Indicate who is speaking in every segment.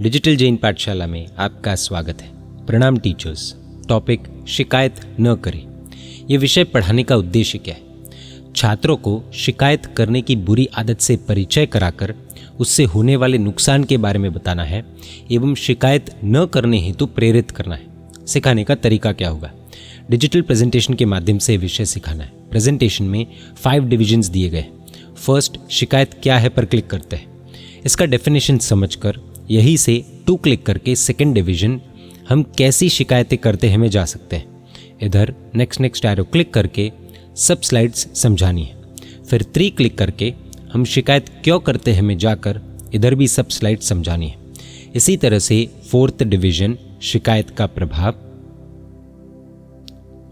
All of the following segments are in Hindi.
Speaker 1: डिजिटल जैन पाठशाला में आपका स्वागत है। प्रणाम टीचर्स। टॉपिक शिकायत न करें। ये विषय पढ़ाने का उद्देश्य क्या है? छात्रों को शिकायत करने की बुरी आदत से परिचय कराकर उससे होने वाले नुकसान के बारे में बताना है एवं शिकायत न करने हेतु प्रेरित करना है। सिखाने का तरीका क्या होगा? डिजिटल प्रेजेंटेशन के माध्यम से विषय सिखाना है। प्रेजेंटेशन में 5 डिविजन्स दिए गए। फर्स्ट, शिकायत क्या है पर क्लिक करते हैं। इसका डेफिनेशन समझकर यहीं से 2 क्लिक करके सेकेंड डिवीजन हम कैसी शिकायतें करते हैं में जा सकते हैं। इधर नेक्स्ट एरो क्लिक करके सब स्लाइड्स समझानी है। फिर 3 क्लिक करके हम शिकायत क्यों करते हैं में जाकर इधर भी सब स्लाइड्स समझानी है। इसी तरह से 4th डिवीजन शिकायत का प्रभाव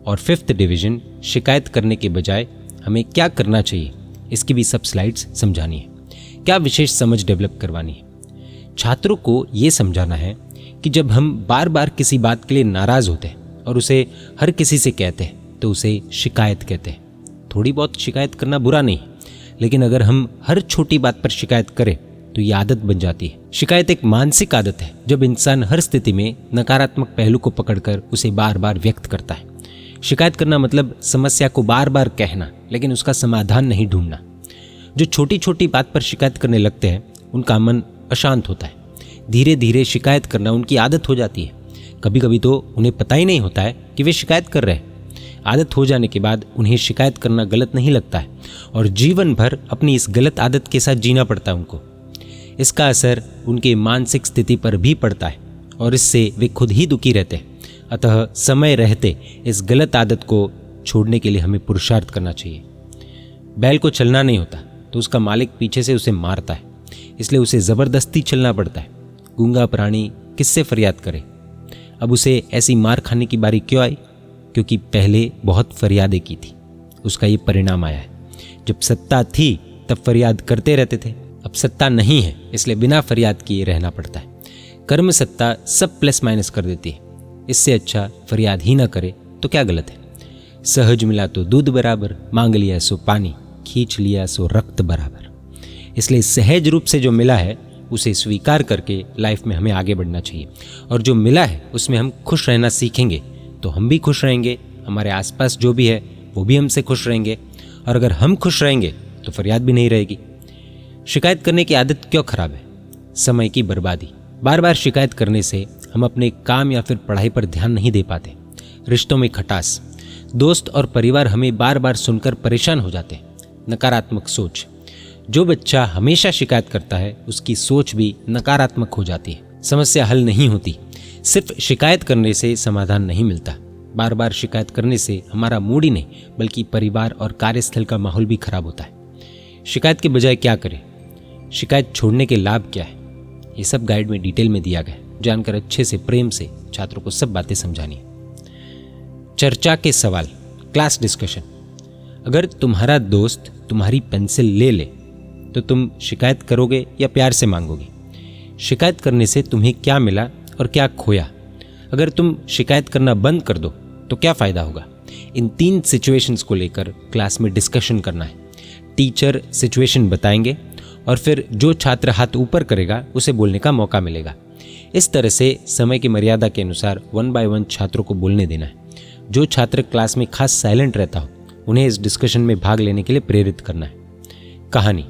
Speaker 1: और 5th डिवीजन शिकायत करने के बजाय हमें क्या करना चाहिए, इसकी भी सब स्लाइड्स समझानी है। क्या विशेष समझ डेवलप करवानी है? छात्रों को ये समझाना है कि जब हम बार बार किसी बात के लिए नाराज़ होते हैं और उसे हर किसी से कहते हैं तो उसे शिकायत कहते हैं। थोड़ी बहुत शिकायत करना बुरा नहीं, लेकिन अगर हम हर छोटी बात पर शिकायत करें तो ये आदत बन जाती है। शिकायत एक मानसिक आदत है जब इंसान हर स्थिति में नकारात्मक पहलू को पकड़कर उसे बार बार व्यक्त करता है। शिकायत करना मतलब समस्या को बार बार कहना, लेकिन उसका समाधान नहीं ढूंढना। जो छोटी छोटी बात पर शिकायत करने लगते हैं उनका मन अशांत होता है। धीरे धीरे शिकायत करना उनकी आदत हो जाती है। कभी कभी तो उन्हें पता ही नहीं होता है कि वे शिकायत कर रहे हैं। आदत हो जाने के बाद उन्हें शिकायत करना गलत नहीं लगता है और जीवन भर अपनी इस गलत आदत के साथ जीना पड़ता है उनको। इसका असर उनके मानसिक स्थिति पर भी पड़ता है और इससे वे खुद ही दुखी रहते हैं। अतः समय रहते इस गलत आदत को छोड़ने के लिए हमें पुरुषार्थ करना चाहिए। बैल को चलना नहीं होता तो उसका मालिक पीछे से उसे मारता है, इसलिए उसे ज़बरदस्ती चलना पड़ता है। गूंगा प्राणी किससे फरियाद करे? अब उसे ऐसी मार खाने की बारी क्यों आई? क्योंकि पहले बहुत फरियादें की थी, उसका ये परिणाम आया है। जब सत्ता थी तब फरियाद करते रहते थे, अब सत्ता नहीं है इसलिए बिना फरियाद किए रहना पड़ता है। कर्म सत्ता सब प्लस माइनस कर देती है। इससे अच्छा फरियाद ही ना करे तो क्या गलत है? सहज मिला तो दूध बराबर, मांग लिया सो पानी, खींच लिया सो रक्त बराबर। इसलिए सहज रूप से जो मिला है उसे स्वीकार करके लाइफ में हमें आगे बढ़ना चाहिए। और जो मिला है उसमें हम खुश रहना सीखेंगे तो हम भी खुश रहेंगे, हमारे आसपास जो भी है वो भी हमसे खुश रहेंगे। और अगर हम खुश रहेंगे तो फरियाद भी नहीं रहेगी। शिकायत करने की आदत क्यों खराब है? समय की बर्बादी। बार बार शिकायत करने से हम अपने काम या फिर पढ़ाई पर ध्यान नहीं दे पाते। रिश्तों में खटास, दोस्त और परिवार हमें बार बार सुनकर परेशान हो जाते हैं। नकारात्मक सोच। जो बच्चा हमेशा शिकायत करता है उसकी सोच भी नकारात्मक हो जाती है। समस्या हल नहीं होती। सिर्फ शिकायत करने से समाधान नहीं मिलता। बार बार शिकायत करने से हमारा मूड ही नहीं बल्कि परिवार और कार्यस्थल का माहौल भी खराब होता है। शिकायत के बजाय क्या करें? शिकायत छोड़ने के लाभ क्या है? ये सब गाइड में डिटेल में दिया गया है। जानकर अच्छे से प्रेम से छात्रों को सब बातें समझानी है। चर्चा के सवाल, क्लास डिस्कशन। अगर तुम्हारा दोस्त तुम्हारी पेंसिल ले ले तो तुम शिकायत करोगे या प्यार से मांगोगे? शिकायत करने से तुम्हें क्या मिला और क्या खोया? अगर तुम शिकायत करना बंद कर दो तो क्या फ़ायदा होगा? इन 3 सिचुएशंस को लेकर क्लास में डिस्कशन करना है। टीचर सिचुएशन बताएंगे और फिर जो छात्र हाथ ऊपर करेगा उसे बोलने का मौका मिलेगा। इस तरह से समय की मर्यादा के अनुसार 1 बाय 1 छात्रों को बोलने देना है। जो छात्र क्लास में खास साइलेंट रहता हो उन्हें इस डिस्कशन में भाग लेने के लिए प्रेरित करना है। कहानी।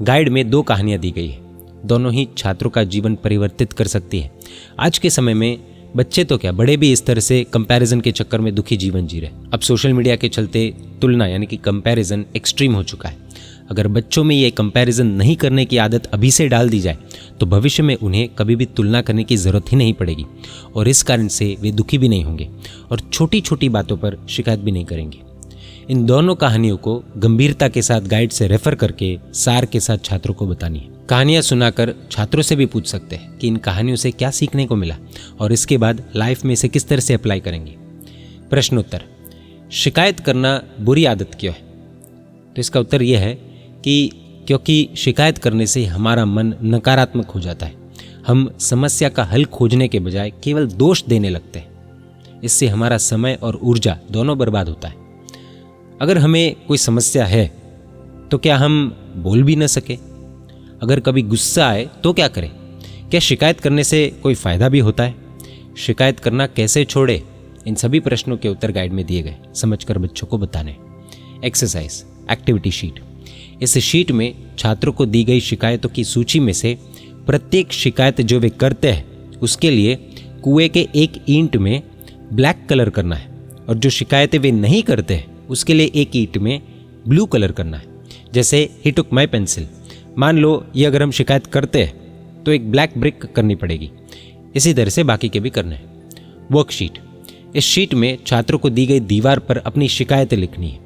Speaker 1: गाइड में 2 कहानियां दी गई है। दोनों ही छात्रों का जीवन परिवर्तित कर सकती है। आज के समय में बच्चे तो क्या, बड़े भी इस तरह से कंपैरिजन के चक्कर में दुखी जीवन जी रहे। अब सोशल मीडिया के चलते तुलना यानी कि कंपैरिजन एक्सट्रीम हो चुका है। अगर बच्चों में ये कंपैरिजन नहीं करने की आदत अभी से डाल दी जाए तो भविष्य में उन्हें कभी भी तुलना करने की ज़रूरत ही नहीं पड़ेगी और इस कारण से वे दुखी भी नहीं होंगे और छोटी छोटी बातों पर शिकायत भी नहीं करेंगे। इन दोनों कहानियों को गंभीरता के साथ गाइड से रेफर करके सार के साथ छात्रों को बतानी है। कहानियां सुनाकर छात्रों से भी पूछ सकते हैं कि इन कहानियों से क्या सीखने को मिला और इसके बाद लाइफ में इसे किस तरह से अप्लाई करेंगे। प्रश्नोत्तर। शिकायत करना बुरी आदत क्यों है? तो इसका उत्तर यह है कि क्योंकि शिकायत करने से हमारा मन नकारात्मक हो जाता है। हम समस्या का हल खोजने के बजाय केवल दोष देने लगते हैं। इससे हमारा समय और ऊर्जा दोनों बर्बाद होता है। अगर हमें कोई समस्या है तो क्या हम बोल भी न सके? अगर कभी गुस्सा आए तो क्या करें? क्या शिकायत करने से कोई फ़ायदा भी होता है? शिकायत करना कैसे छोड़े? इन सभी प्रश्नों के उत्तर गाइड में दिए गए, समझकर बच्चों को बताने। Exercise activity sheet. इस शीट में छात्रों को दी गई शिकायतों की सूची में से प्रत्येक शिकायत जो वे करते हैं उसके लिए कुएं के एक ईंट में ब्लैक कलर करना है, और जो शिकायतें वे नहीं करते हैं उसके लिए एक ईंट में ब्लू कलर करना है। जैसे ही टुक माई पेंसिल, मान लो ये अगर हम शिकायत करते हैं तो एक ब्लैक ब्रिक करनी पड़ेगी। इसी तरह से बाकी के भी करने हैं। वर्कशीट। इस शीट में छात्रों को दी गई दीवार पर अपनी शिकायतें लिखनी है।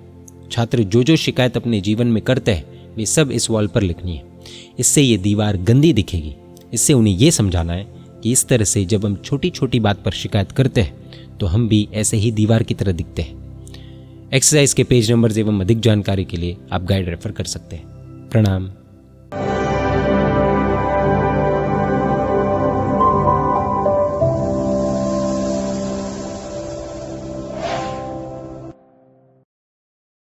Speaker 1: छात्र जो जो शिकायत अपने जीवन में करते हैं वे सब इस वॉल पर लिखनी है। इससे ये दीवार गंदी दिखेगी। इससे उन्हें ये समझाना है कि इस तरह से जब हम छोटी छोटी बात पर शिकायत करते हैं तो हम भी ऐसे ही दीवार की तरह दिखते हैं। एक्सरसाइज के पेज नंबर्स एवं अधिक जानकारी के लिए आप गाइड रेफर कर सकते हैं। प्रणाम।